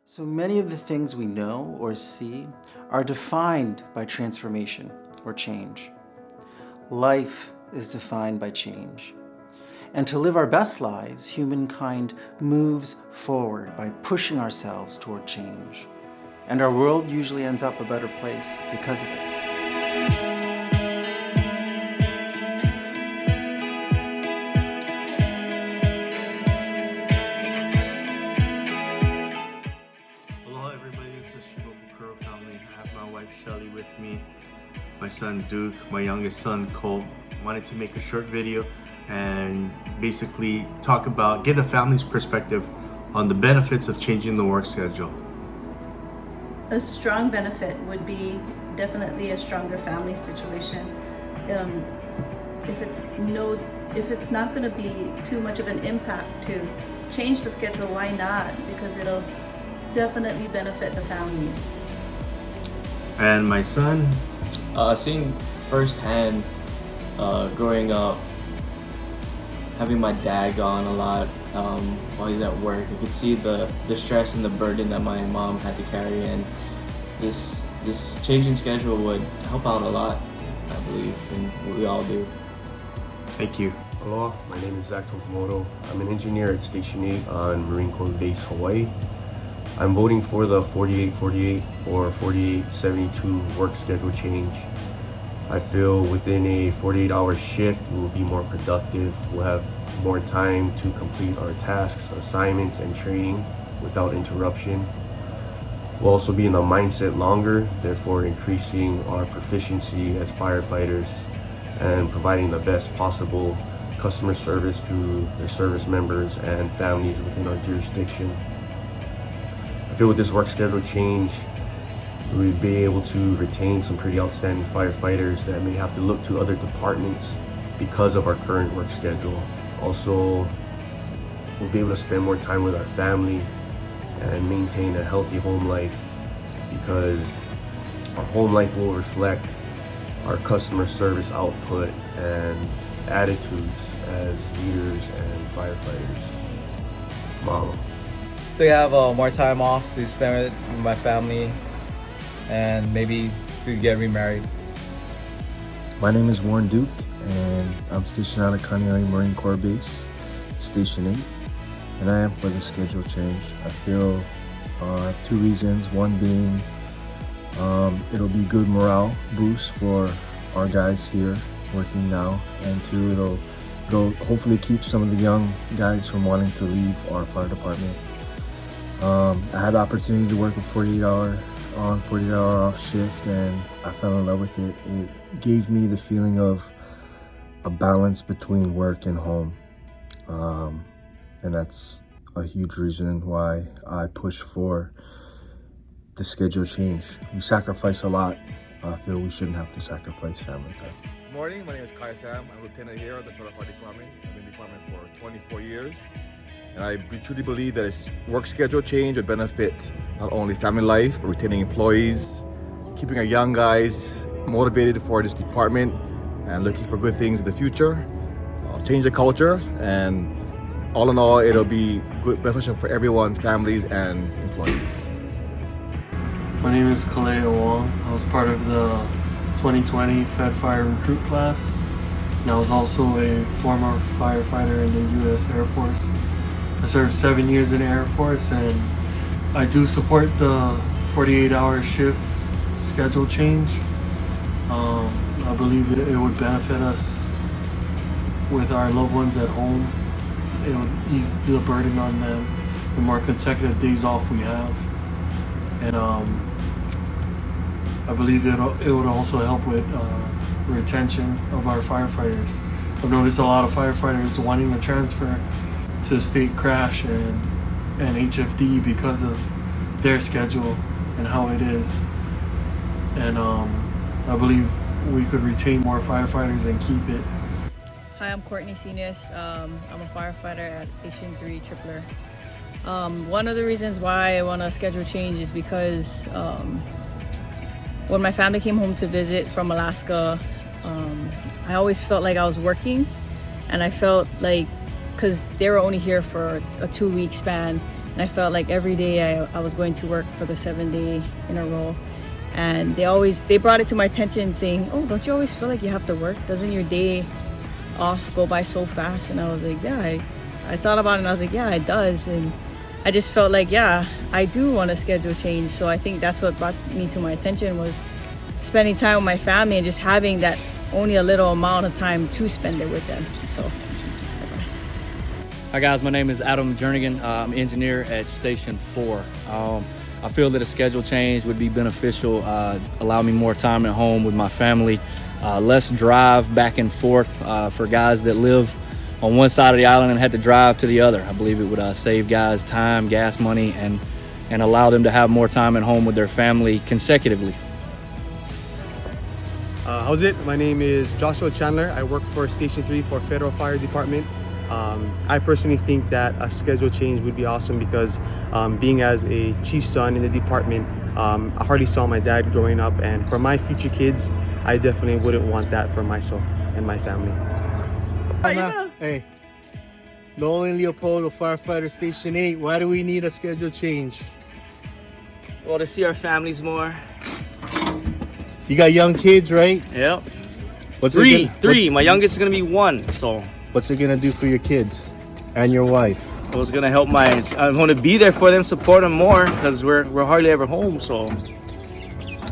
So many of the things we know or see are defined by transformation or change. Life is defined by change. And to live our best lives, humankind moves forward by pushing ourselves toward change. And our world usually ends up a better place because of it. Hello everybody, this is Shinobu Kuro family. I have my wife Shelly with me, my son Duke, my youngest son Cole. Wanted to make a short video and basically give the family's perspective on the benefits of changing the work schedule. A strong benefit would be definitely a stronger family situation. If it's not going to be too much of an impact to change the schedule, why not? Because it'll definitely benefit the families. And my son, seeing firsthand, growing up, having my dad gone a lot while he's at work, I could see the stress and the burden that my mom had to carry, and this changing schedule would help out a lot, I believe, and we all do. thank you. Hello, my name is Zach Tokumoto. I'm an engineer at Station 8 on Marine Corps Base, Hawaii. I'm voting for the 48-48 or 48-72 work schedule change. I feel within a 48-hour shift, we will be more productive. We'll have more time to complete our tasks, assignments, and training without interruption. We'll also be in the mindset longer, therefore increasing our proficiency as firefighters and providing the best possible customer service to their service members and families within our jurisdiction. I feel with this work schedule change, we'd be able to retain some pretty outstanding firefighters that may have to look to other departments because of our current work schedule. Also, we'll be able to spend more time with our family and maintain a healthy home life, because our home life will reflect our customer service output and attitudes as leaders and firefighters. Mahalo. Still have more time off to spend with my family and maybe to get remarried. My name is Warren Duke, and I'm stationed out at Kaneohe Marine Corps Base, Station 8, and I am for the schedule change. I feel two reasons. One being it'll be good morale boost for our guys here working now, and two, it'll hopefully keep some of the young guys from wanting to leave our fire department. I had the opportunity to work a 48-hour on, 48-hour off shift, and I fell in love with it. It gave me the feeling of a balance between work and home, and that's a huge reason why I push for the schedule change. We sacrifice a lot. I feel we shouldn't have to sacrifice family time. Good morning, my name is Kai Sam. I'm lieutenant here at the Federal Fire Department. I've been in the department for 24 years. And I truly believe that a work schedule change would benefit not only family life, but retaining employees, keeping our young guys motivated for this department and looking for good things in the future, change the culture, and all in all, it'll be good, beneficial for everyone, families and employees. My name is Kaleo Wong. I was part of the 2020 Fed Fire Recruit class, and I was also a former firefighter in the U.S. Air Force. I served 7 years in the Air Force, and I do support the 48-hour shift schedule change. I believe it would benefit us with our loved ones at home. It would ease the burden on them, the more consecutive days off we have. And I believe it would also help with retention of our firefighters. I've noticed a lot of firefighters wanting to transfer to state crash and HFD because of their schedule and how it is. And I believe we could retain more firefighters and keep it. Hi, I'm Courtney Senius. I'm a firefighter at Station 3 Tripler. One of the reasons why I want a schedule change is because when my family came home to visit from Alaska, I always felt like I was working, and I felt like, because they were only here for a 2-week span, and I felt like every day I was going to work for the 7-day in a row. And they brought it to my attention saying, oh, don't you always feel like you have to work? Doesn't your day off go by so fast? And I was like, yeah, I thought about it and I was like, yeah, it does. And I just felt like, yeah, I do want a schedule change. So I think that's what brought me to my attention, was spending time with my family and just having that only a little amount of time to spend it with them. So that's why. Hi guys, my name is Adam Jernigan. I'm an engineer at Station 4. I feel that a schedule change would be beneficial, allow me more time at home with my family, less drive back and forth for guys that live on one side of the island and had to drive to the other. I believe it would save guys time, gas money, and allow them to have more time at home with their family consecutively. How's it? My name is Joshua Chandler. I work for Station 3 for Federal Fire Department. I personally think that a schedule change would be awesome because being as a chief's son in the department, I hardly saw my dad growing up, and for my future kids, I definitely wouldn't want that for myself and my family. Hey, Nolan Leopoldo, firefighter Station 8. Why do we need a schedule change? Well, to see our families more. You got young kids, right? Yep. Three. My youngest is gonna be 1, so. What's it gonna do for your kids and your wife? It was gonna help I'm gonna be there for them, support them more, because we're hardly ever home. So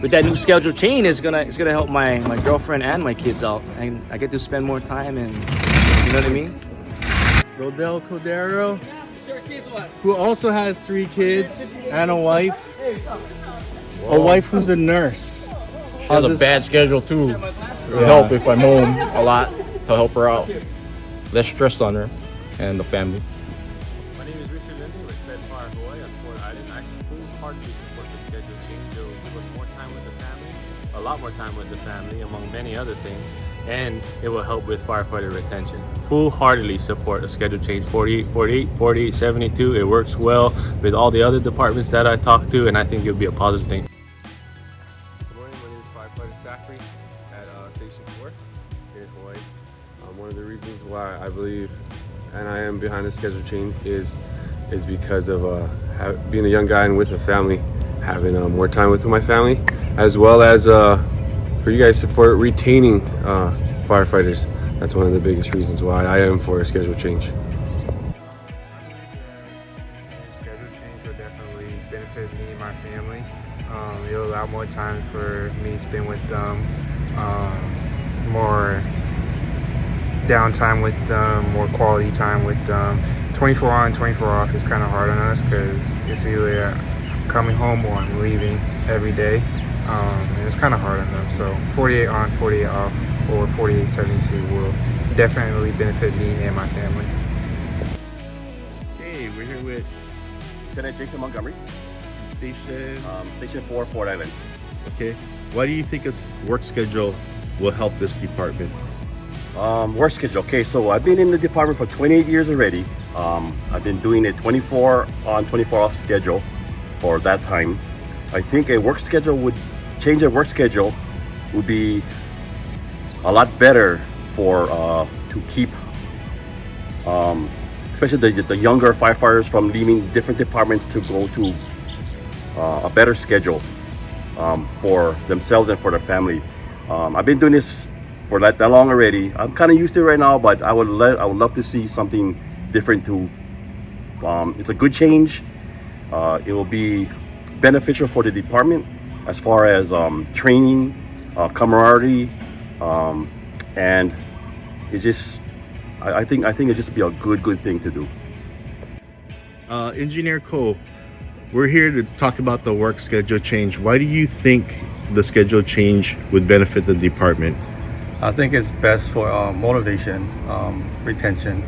with that new schedule change, it's gonna help my girlfriend and my kids out, and I get to spend more time, and you know what I mean. Rodel Cordero, who also has 3 kids and a wife. A wife who's a nurse. She has a bad schedule too. It would help if I'm home a lot to help her out. Less stress on her and the family. My name is Richard Lindsay with Fed Fire Hawaii on Fort Island. I wholeheartedly support the schedule change. It will give us more time with the family, a lot more time with the family, among many other things, and it will help with firefighter retention. Full-heartedly support a schedule change. 48, 48, 48, 72. It works well with all the other departments that I talk to, and I think it'll be a positive thing. Good morning, my name is Firefighter Safri at Station 4 here in Hawaii. One of the reasons why I believe and I am behind the schedule change is because of being a young guy and with a family, having more time with my family, as well as for you guys for retaining firefighters. That's one of the biggest reasons why I am for a schedule change. Schedule change will definitely benefit me and my family. It'll allow more time for me to spend with them, more downtime with them, more quality time with them. 24 on, 24 off is kind of hard on us because it's either coming home or I'm leaving every day, and it's kind of hard on them. So 48 on, 48 off, or 48-72 will definitely benefit me and my family. Hey, we're here with Lieutenant Jason Montgomery, Station 4, Fort Island. Okay. Why do you think a work schedule will help this department? Work schedule. Okay, so I've been in the department for 28 years already. I've been doing a 24 on, 24 off schedule for that time. I think a work schedule would be a lot better for to keep, especially the younger firefighters from leaving different departments to go to a better schedule for themselves and for their family. I've been doing this for that long already. I'm kind of used to it right now, but I would love to see something different too. It's a good change. It will be beneficial for the department as far as training, camaraderie, and I think it just be a good thing to do. Engineer Cole, we're here to talk about the work schedule change. Why do you think the schedule change would benefit the department? I think it's best for motivation, retention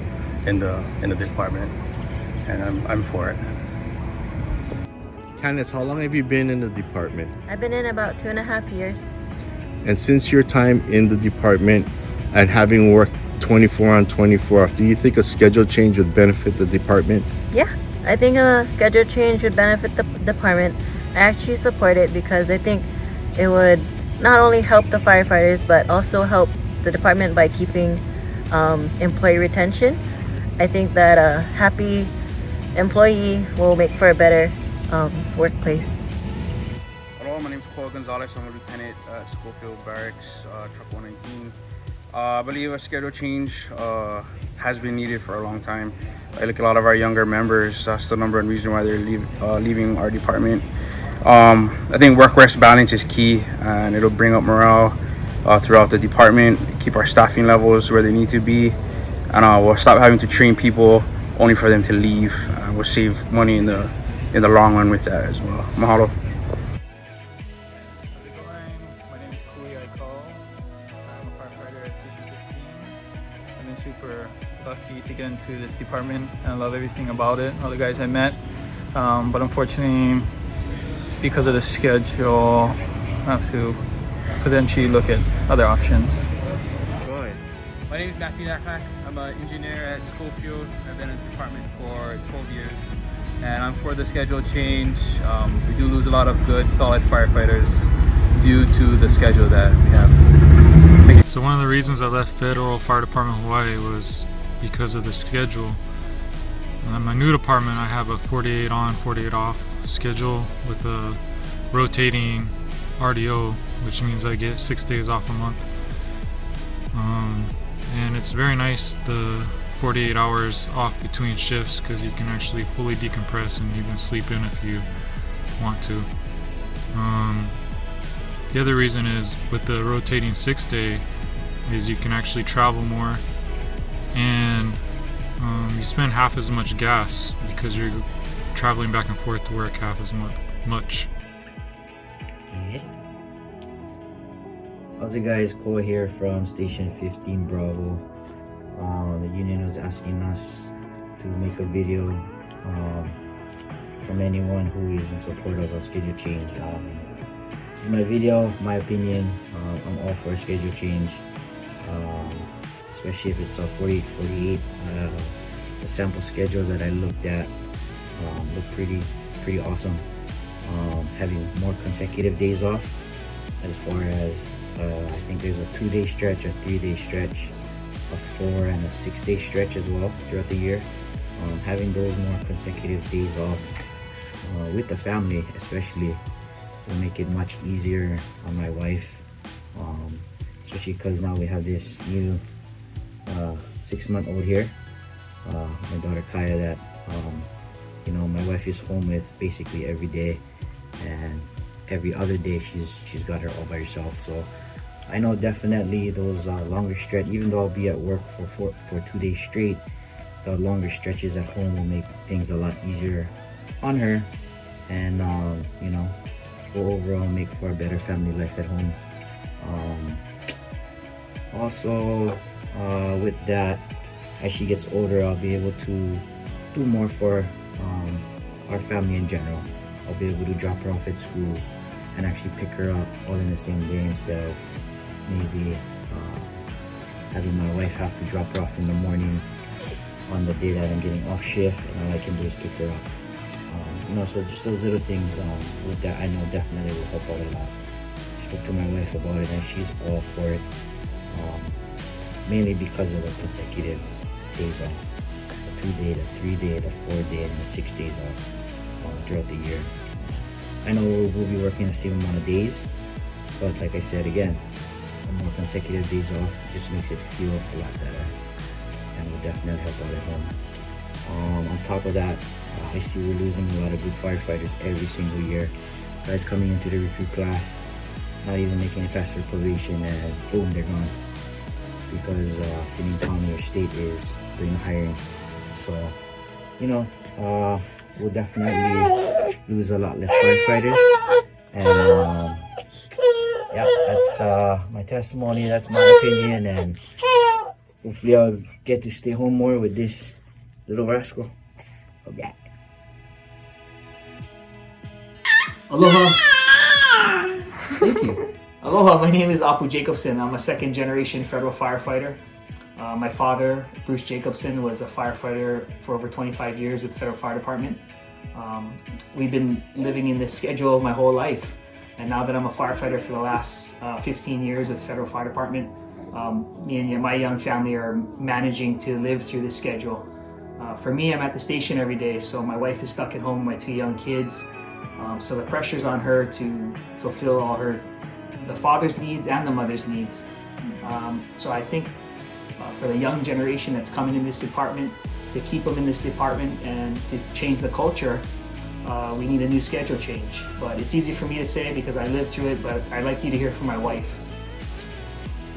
in the department, and I'm for it. Candace, how long have you been in the department? I've been in about 2.5 years. And since your time in the department and having worked 24 on, 24 off, do you think a schedule change would benefit the department? Yeah, I think a schedule change would benefit the department. I actually support it because I think it would not only help the firefighters but also help the department by keeping employee retention. I think that a happy employee will make for a better workplace. Hello, my name is Cole Gonzalez. I'm a lieutenant at Schofield Barracks, Truck 119. I believe a schedule change has been needed for a long time. I look at a lot of our younger members. That's the number one reason why they're leaving our department. I think work-rest balance is key, and it'll bring up morale throughout the department, keep our staffing levels where they need to be, and we'll stop having to train people only for them to leave. We'll save money in the long run with that as well. Mahalo. My name is Kui Aikal. I'm a firefighter at Station 15. I've been super lucky to get into this department, and I love everything about it, all the guys I met. But unfortunately, because of the schedule, I have to potentially look at other options. Go ahead. My name is Matthew Naknak. I'm an engineer at Schofield. I've been in the department for 12 years, and I'm for the schedule change. We do lose a lot of good, solid firefighters due to the schedule that we have. So one of the reasons I left Federal Fire Department Hawaii was because of the schedule. In my new department, I have a 48 on, 48 off schedule with a rotating RDO, which means I get 6 days off a month. And it's very nice, the 48 hours off between shifts, because you can actually fully decompress and even sleep in if you want to. The other reason is with the rotating 6-day is you can actually travel more, and you spend half as much gas because you're traveling back and forth to work half as much. How's it guys, Cole here from Station 15 Bravo. The union was asking us to make a video from anyone who is in support of a schedule change. This is my video, my opinion. I'm all for a schedule change, especially if it's a 48-48. The sample schedule that I looked at looked pretty awesome. Having more consecutive days off, as far as I think there's a 2-day stretch, a 3-day stretch, a 4 and a 6-day stretch as well throughout the year. Having those more consecutive days off with the family especially will make it much easier on my wife, especially because now we have this new 6-month-old here, my daughter Kaya, that you know, my wife is home with basically every day, and every other day she's got her all by herself. So I know definitely those longer stretch, even though I'll be at work for 2 days straight, the longer stretches at home will make things a lot easier on her, and you know, will overall make for a better family life at home. Also, with that, as she gets older, I'll be able to do more for our family in general. I'll be able to drop her off at school and actually pick her up all in the same day, instead of maybe having my wife have to drop her off in the morning on the day that I'm getting off shift, and all I can do is pick her up. You know, so just those little things with that, I know definitely will help out a lot. I spoke to my wife about it, and she's all for it, mainly because of the consecutive days off. The 2-day, the 3-day, the 4-day, and the 6 days off throughout the year. I know we'll be working the same amount of days, but like I said again, more consecutive days off just makes it feel a lot better, and will definitely help out at home. On top of that, I see we're losing a lot of good firefighters every single year. Guys coming into the recruit class, not even making it past their probation, and boom, they're gone, because city, county, or state is doing the hiring. So, you know, we'll definitely lose a lot less firefighters, and yeah, that's my testimony, that's my opinion, and hopefully I'll get to stay home more with this little rascal. Okay. Aloha. Thank you. Aloha, my name is Apu Jacobson. I'm a second-generation federal firefighter. My father, Bruce Jacobson, was a firefighter for over 25 years with the Federal Fire Department. We've been living in this schedule my whole life. And now that I'm a firefighter for the last 15 years with the Federal Fire Department, me and my young family are managing to live through this schedule. For me, I'm at the station every day, so my wife is stuck at home with my 2 young kids. So the pressure's on her to fulfill all the father's needs and the mother's needs. So I think for the young generation that's coming in this department, to keep them in this department and to change the culture, we need a new schedule change. But it's easy for me to say because I lived through it, but I'd like you to hear from my wife.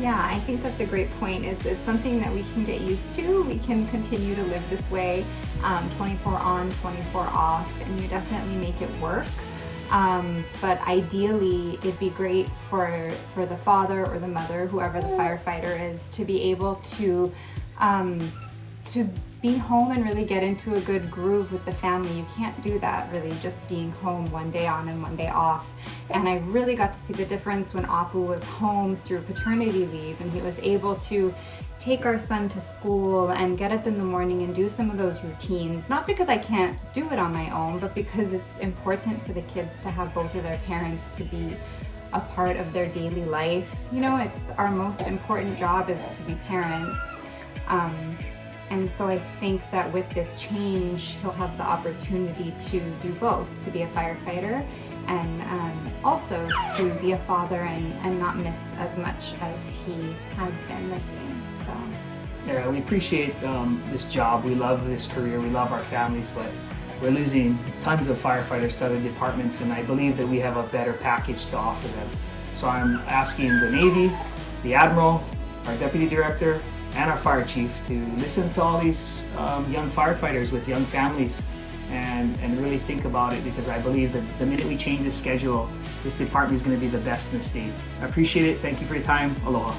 Yeah, I think that's a great point. It's something that we can get used to. We can continue to live this way, 24 on, 24 off, and you definitely make it work. But ideally, it'd be great for the father or the mother, whoever the firefighter is, to be able to be home and really get into a good groove with the family. You can't do that really just being home one day on and one day off. And I really got to see the difference when Apu was home through paternity leave and he was able to take our son to school and get up in the morning and do some of those routines. Not because I can't do it on my own, but because it's important for the kids to have both of their parents to be a part of their daily life. You know, it's our most important job is to be parents. And so I think that with this change, he'll have the opportunity to do both, to be a firefighter and also to be a father and not miss as much as he has been missing. So. Yeah, we appreciate this job. We love this career. We love our families, but we're losing tons of firefighters to other departments, and I believe that we have a better package to offer them. So I'm asking the Navy, the Admiral, our Deputy Director, and our Fire Chief to listen to all these young firefighters with young families and really think about it, because I believe that the minute we change the schedule, this department is going to be the best in the state. I appreciate it. Thank you for your time. Aloha.